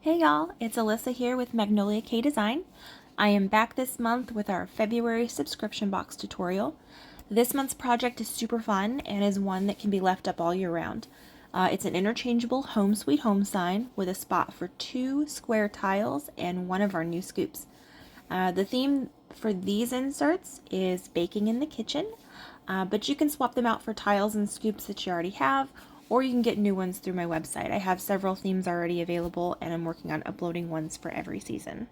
Hey y'all, it's Alyssa here with Magnolia K Design. I am back this month with our February subscription box tutorial. This month's project is super fun and is one that can be left up all year round. It's an interchangeable home sweet home sign with a spot for 2 square tiles and one of our new scoops. The theme for these inserts is baking in the kitchen, but you can swap them out for tiles and scoops that you already have, or you can get new ones through my website. I have several themes already available, and I'm working on uploading ones for every season.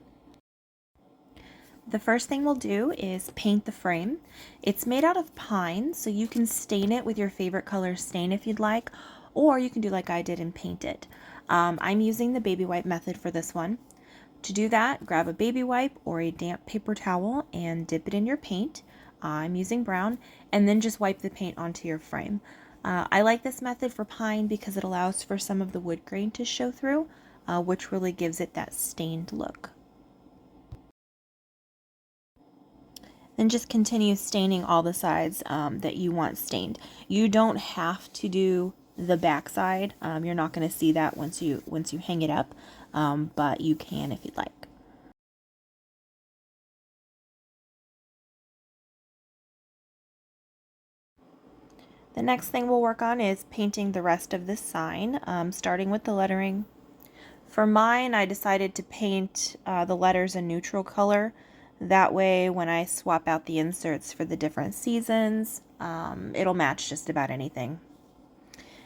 The first thing we'll do is paint the frame. It's made out of pine, so you can stain it with your favorite color stain if you'd like, or you can do like I did and paint it. I'm using the baby wipe method for this one. To do that, grab a baby wipe or a damp paper towel and dip it in your paint. I'm using brown, and then just wipe the paint onto your frame. I like this method for pine because it allows for some of the wood grain to show through, which really gives it that stained look. Then just continue staining all the sides that you want stained. You don't have to do the back side. You're not going to see that once you hang it up, but you can if you'd like. The next thing we'll work on is painting the rest of this sign, starting with the lettering. For mine, I decided to paint the letters a neutral color. That way, when I swap out the inserts for the different seasons, it'll match just about anything.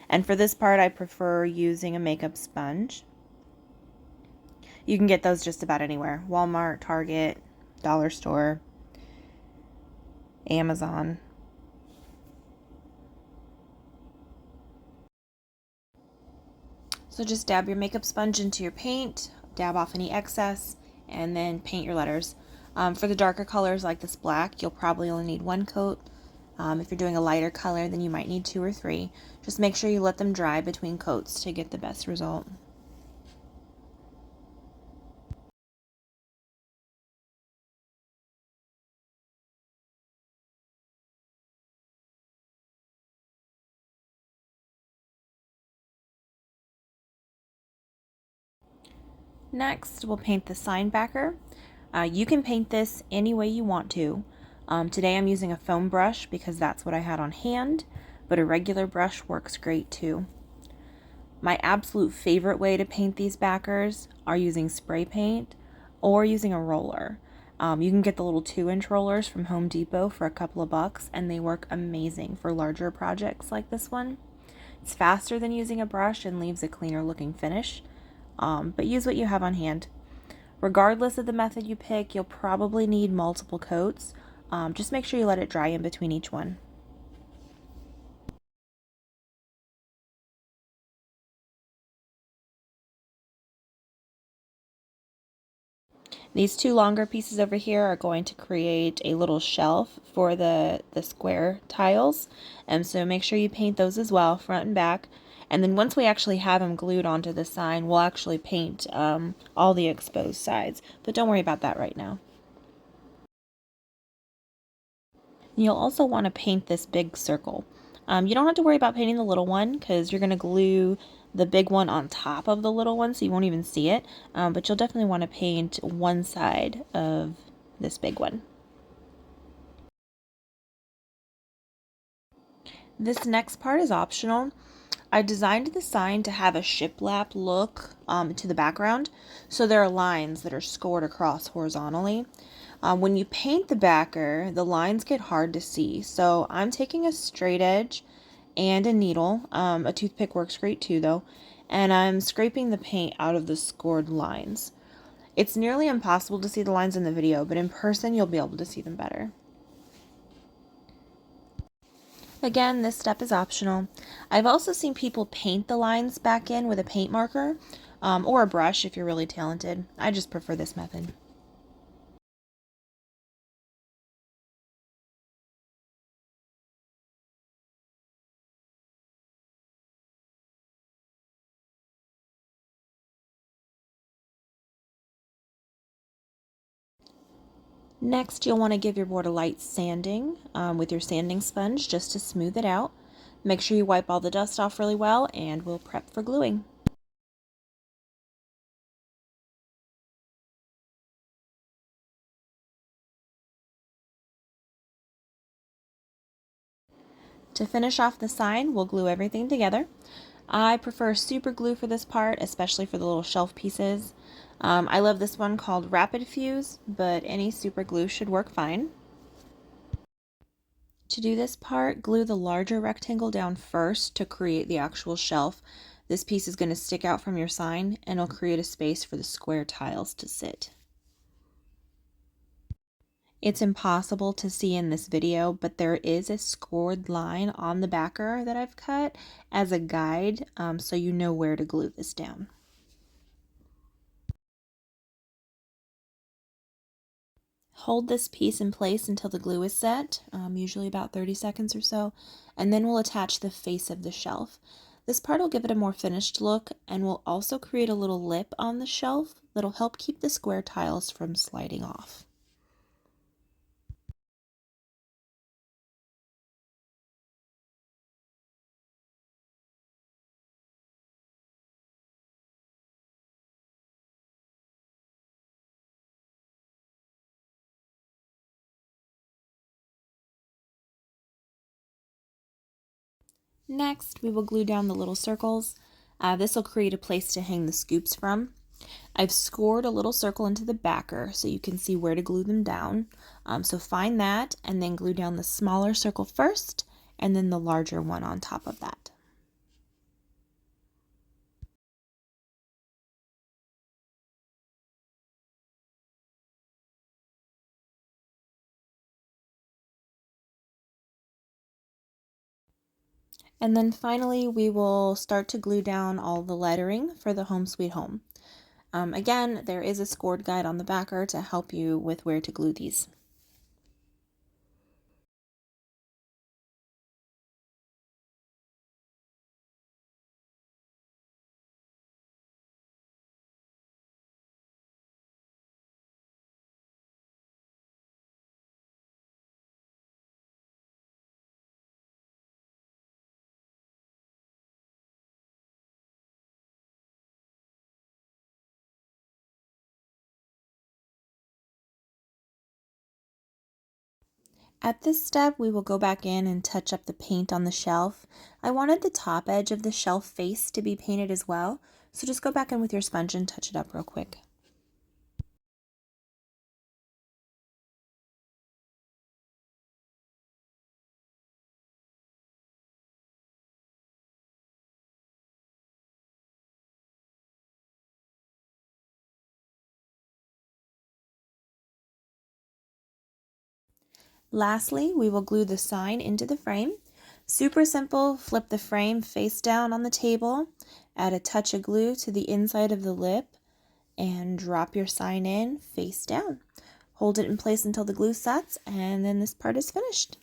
And for this part, I prefer using a makeup sponge. You can get those just about anywhere. Walmart, Target, Dollar Store, Amazon. So just dab your makeup sponge into your paint, dab off any excess, and then paint your letters. For the darker colors like this black, you'll probably only need 1 coat. If you're doing a lighter color, then you might need 2 or 3. Just make sure you let them dry between coats to get the best result. Next, we'll paint the sign backer. You can paint this any way you want to. Today I'm using a foam brush because that's what I had on hand, but a regular brush works great too. My absolute favorite way to paint these backers are using spray paint or using a roller. You can get the little 2-inch rollers from Home Depot for a couple of bucks, and they work amazing for larger projects like this one. It's faster than using a brush and leaves a cleaner looking finish, but use what you have on hand. Regardless of the method you pick, you'll probably need multiple coats. Just make sure you let it dry in between each one. These 2 longer pieces over here are going to create a little shelf for the square tiles, and so make sure you paint those as well, front and back. And then once we actually have them glued onto the sign, we'll actually paint all the exposed sides, but don't worry about that right now. You'll also want to paint this big circle. You don't have to worry about painting the little one because you're going to glue the big one on top of the little one, so you won't even see it, but you'll definitely want to paint one side of this big one. This next part is optional. I designed the sign to have a shiplap look to the background, so there are lines that are scored across horizontally. When you paint the backer, the lines get hard to see, so I'm taking a straight edge and a needle. A toothpick works great too, though, and I'm scraping the paint out of the scored lines. It's nearly impossible to see the lines in the video, but in person you'll be able to see them better. Again, this step is optional. I've also seen people paint the lines back in with a paint marker or a brush if you're really talented. I just prefer this method. Next, you'll want to give your board a light sanding with your sanding sponge just to smooth it out. Make sure you wipe all the dust off really well, and we'll prep for gluing. To finish off the sign, we'll glue everything together. I prefer super glue for this part, especially for the little shelf pieces. I love this one called Rapid Fuse, but any super glue should work fine. To do this part, glue the larger rectangle down first to create the actual shelf. This piece is going to stick out from your sign and it'll create a space for the square tiles to sit. It's impossible to see in this video, but there is a scored line on the backer that I've cut as a guide, so you know where to glue this down. Hold this piece in place until the glue is set, usually about 30 seconds or so, and then we'll attach the face of the shelf. This part will give it a more finished look and will also create a little lip on the shelf that'll help keep the square tiles from sliding off. Next, we will glue down the little circles. This will create a place to hang the scoops from. I've scored a little circle into the backer so you can see where to glue them down. So find that and then glue down the smaller circle first and then the larger one on top of that. And then finally, we will start to glue down all the lettering for the Home Sweet Home. Again, there is a scored guide on the backer to help you with where to glue these. At this step, we will go back in and touch up the paint on the shelf. I wanted the top edge of the shelf face to be painted as well, so just go back in with your sponge and touch it up real quick. Lastly, we will glue the sign into the frame. Super simple, flip the frame face down on the table, add a touch of glue to the inside of the lip, and drop your sign in face down. Hold it in place until the glue sets, and then this part is finished.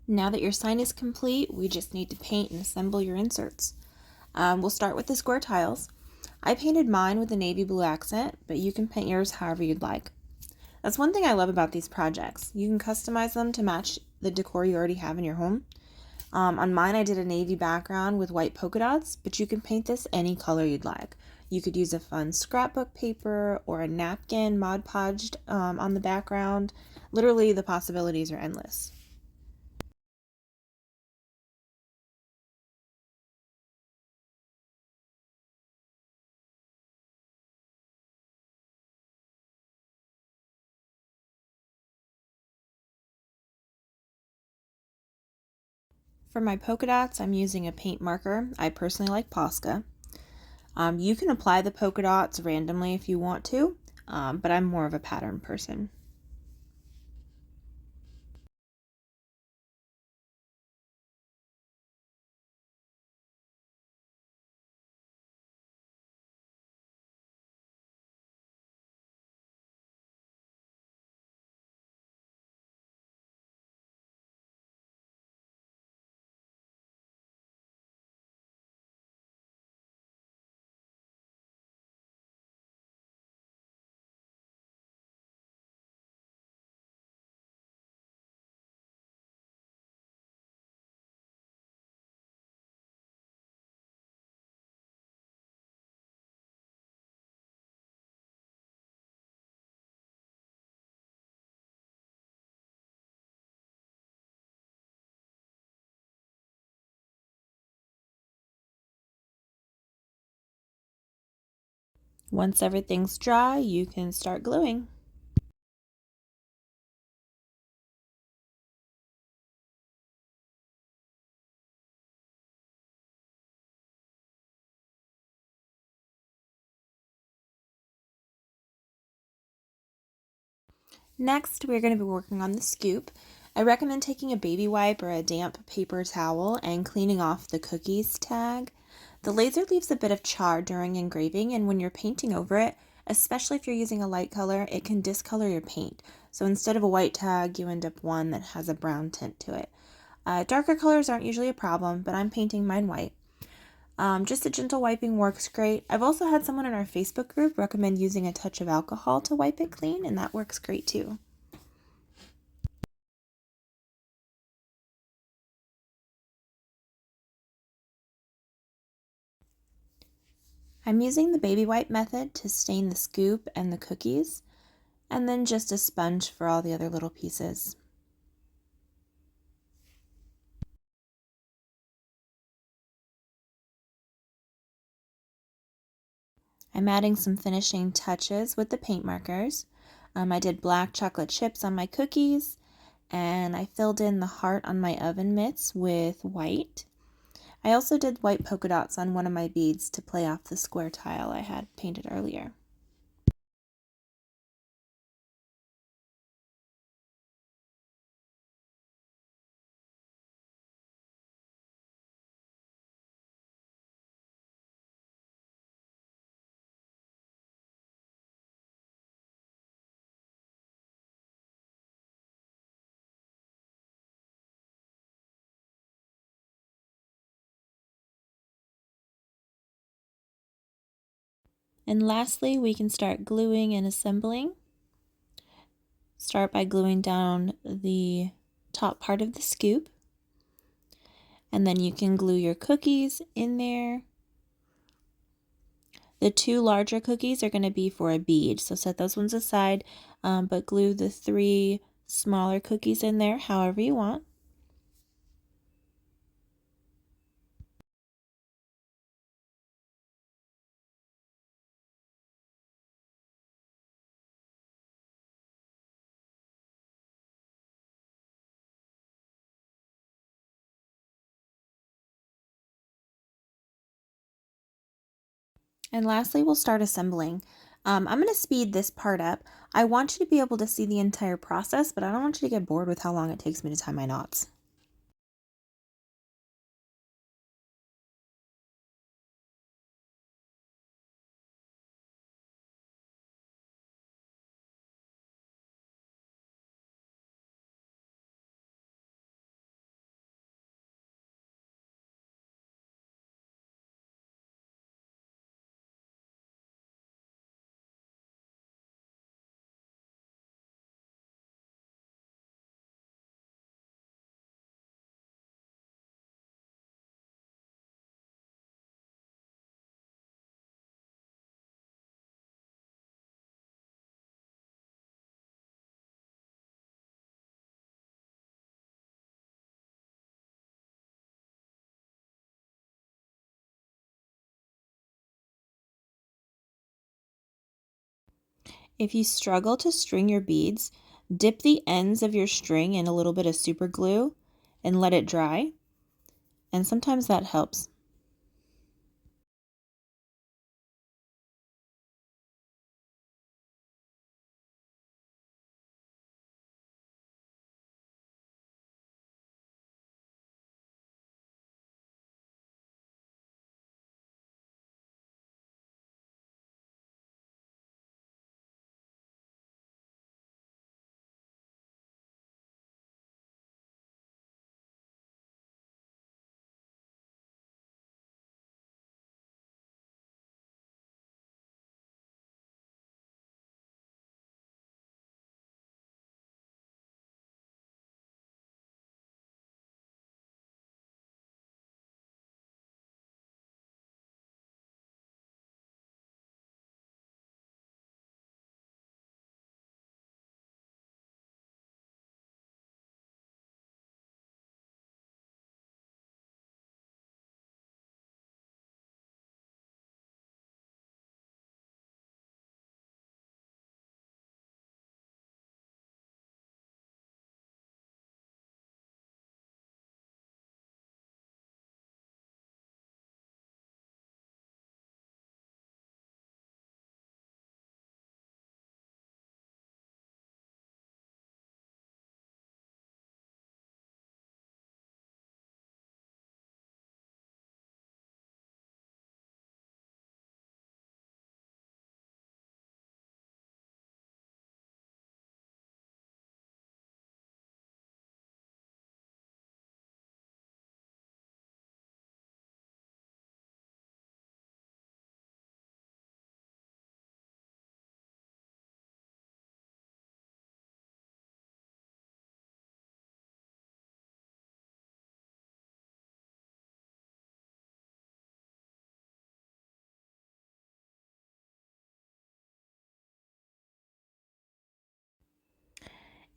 Now that your sign is complete, we just need to paint and assemble your inserts. We'll start with the square tiles. I painted mine with a navy blue accent, but you can paint yours however you'd like. That's one thing I love about these projects. You can customize them to match the decor you already have in your home. On mine, I did a navy background with white polka dots, but you can paint this any color you'd like. You could use a fun scrapbook paper or a napkin Mod Podged on the background. Literally, the possibilities are endless. For my polka dots, I'm using a paint marker. I personally like Posca. You can apply the polka dots randomly if you want to, but I'm more of a pattern person. Once everything's dry, you can start gluing. Next, we're going to be working on the scoop. I recommend taking a baby wipe or a damp paper towel and cleaning off the cookies tag. The laser leaves a bit of char during engraving, and when you're painting over it, especially if you're using a light color, it can discolor your paint. So instead of a white tag, you end up one that has a brown tint to it. Darker colors aren't usually a problem, but I'm painting mine white. Just a gentle wiping works great. I've also had someone in our Facebook group recommend using a touch of alcohol to wipe it clean, and that works great too. I'm using the baby wipe method to stain the scoop and the cookies, and then just a sponge for all the other little pieces. I'm adding some finishing touches with the paint markers. I did black chocolate chips on my cookies, and I filled in the heart on my oven mitts with white. I also did white polka dots on one of my beads to play off the square tile I had painted earlier. And lastly, we can start gluing and assembling. Start by gluing down the top part of the scoop, and then you can glue your cookies in there. The two larger cookies are going to be for a bead, so set those ones aside, but glue the three smaller cookies in there however you want. And lastly, we'll start assembling. I'm going to speed this part up. I want you to be able to see the entire process, but I don't want you to get bored with how long it takes me to tie my knots. If you struggle to string your beads, dip the ends of your string in a little bit of super glue and let it dry, and sometimes that helps.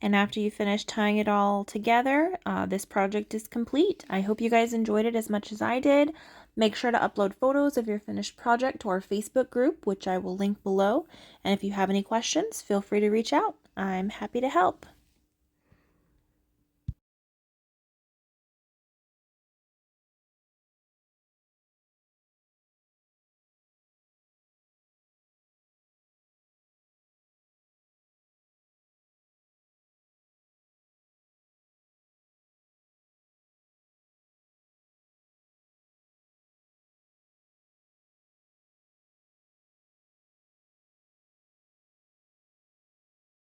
And after you finish tying it all together, this project is complete. I hope you guys enjoyed it as much as I did. Make sure to upload photos of your finished project to our Facebook group, which I will link below. And if you have any questions, feel free to reach out. I'm happy to help.